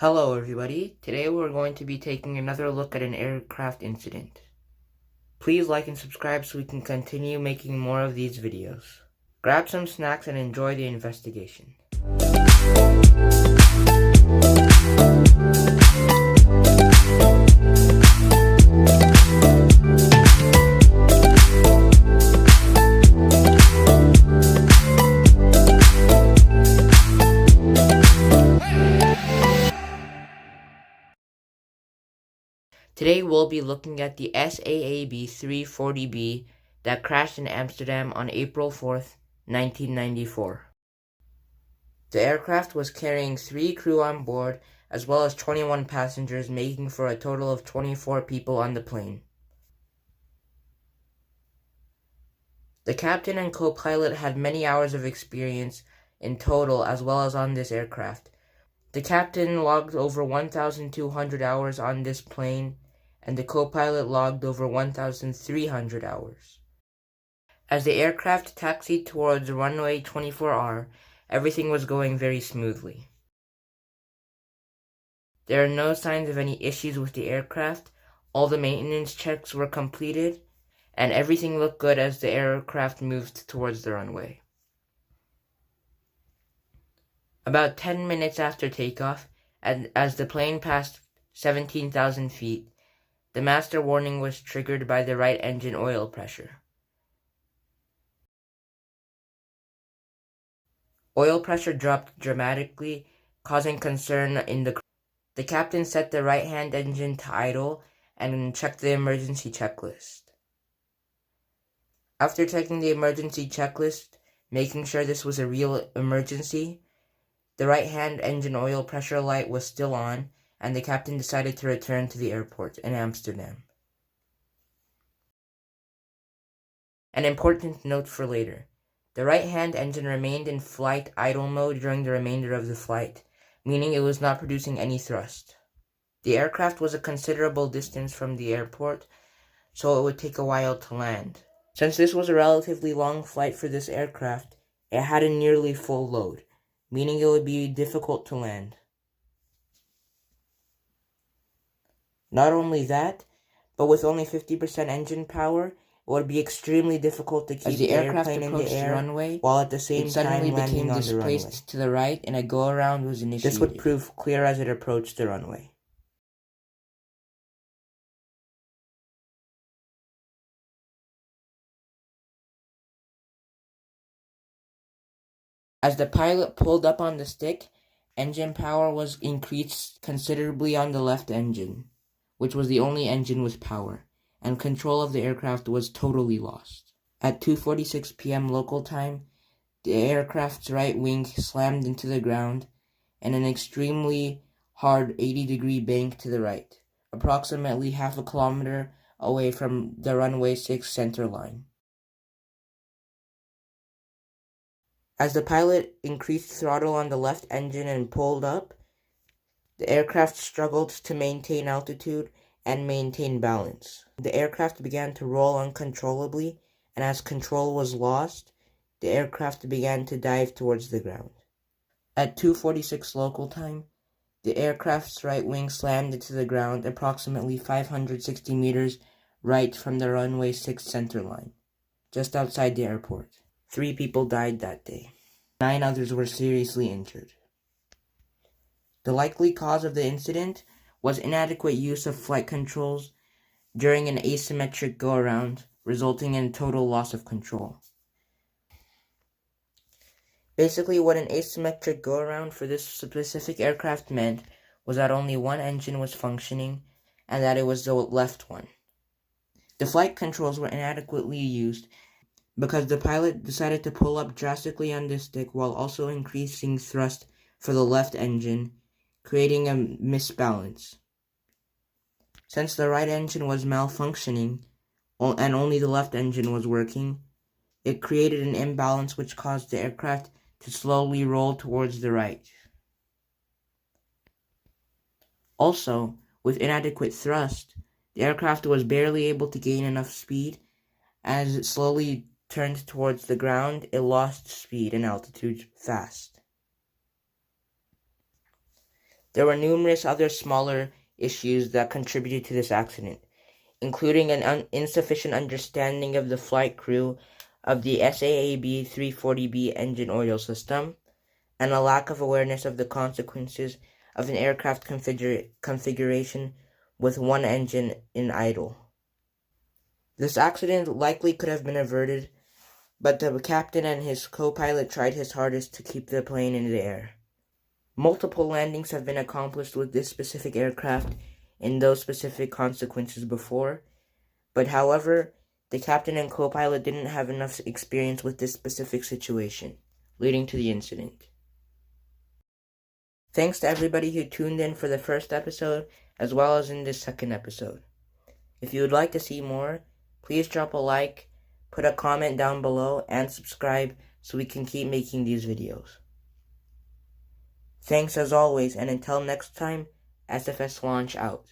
Hello everybody, today we're going to be taking another look at an aircraft incident. Please like and subscribe so we can continue making more of these videos. Grab some snacks and enjoy the investigation. Today we'll be looking at the SAAB 340B that crashed in Amsterdam on April 4th, 1994. The aircraft was carrying 3 crew on board as well as 21 passengers, making for a total of 24 people on the plane. The captain and co-pilot had many hours of experience in total as well as on this aircraft. The captain logged over 1,200 hours on this plane, and the co-pilot logged over 1,300 hours. As the aircraft taxied towards runway 24R, everything was going very smoothly. There are no signs of any issues with the aircraft, all the maintenance checks were completed, and everything looked good as the aircraft moved towards the runway. About 10 minutes after takeoff, and as the plane passed 17,000 feet, the master warning was triggered by the right engine oil pressure. Oil pressure dropped dramatically, causing concern in the crew. The captain set the right-hand engine to idle and checked the emergency checklist. After checking the emergency checklist, making sure this was a real emergency, the right-hand engine oil pressure light was still on, and the captain decided to return to the airport in Amsterdam. An important note for later. The right-hand engine remained in flight idle mode during the remainder of the flight, meaning it was not producing any thrust. The aircraft was a considerable distance from the airport, so it would take a while to land. Since this was a relatively long flight for this aircraft, it had a nearly full load, meaning it would be difficult to land. Not only that, but with only 50% engine power, it would be extremely difficult to keep the airplane in the air runway, while at the same time landing on the runway. Displaced to the right, and a go-around was initiated. This would prove clear as it approached the runway. As the pilot pulled up on the stick, engine power was increased considerably on the left engine, which was the only engine with power, and control of the aircraft was totally lost. At 2:46 p.m. local time, the aircraft's right wing slammed into the ground and an extremely hard 80-degree bank to the right, approximately half a kilometer away from the runway 6 center line. As the pilot increased throttle on the left engine and pulled up, the aircraft struggled to maintain altitude and maintain balance. The aircraft began to roll uncontrollably, and as control was lost, the aircraft began to dive towards the ground. At 2:46 local time, the aircraft's right wing slammed into the ground approximately 560 meters right from the runway 6 center line, just outside the airport. 3 people died that day. 9 others were seriously injured. The likely cause of the incident was inadequate use of flight controls during an asymmetric go-around, resulting in total loss of control. Basically, what an asymmetric go-around for this specific aircraft meant was that only one engine was functioning, and that it was the left one. The flight controls were inadequately used because the pilot decided to pull up drastically on the stick while also increasing thrust for the left engine, creating a misbalance. Since the right engine was malfunctioning and only the left engine was working, it created an imbalance which caused the aircraft to slowly roll towards the right. Also, with inadequate thrust, the aircraft was barely able to gain enough speed. As it slowly turned towards the ground, it lost speed and altitude fast. There were numerous other smaller issues that contributed to this accident, including an insufficient understanding of the flight crew of the SAAB 340B engine oil system, and a lack of awareness of the consequences of an aircraft configuration with one engine in idle. This accident likely could have been averted, but the captain and his co-pilot tried his hardest to keep the plane in the air. Multiple landings have been accomplished with this specific aircraft and those specific consequences before, but however, the captain and co-pilot didn't have enough experience with this specific situation, leading to the incident. Thanks to everybody who tuned in for the first episode, as well as in this second episode. If you would like to see more, please drop a like, put a comment down below, and subscribe so we can keep making these videos. Thanks as always, and until next time, SFS Launch out.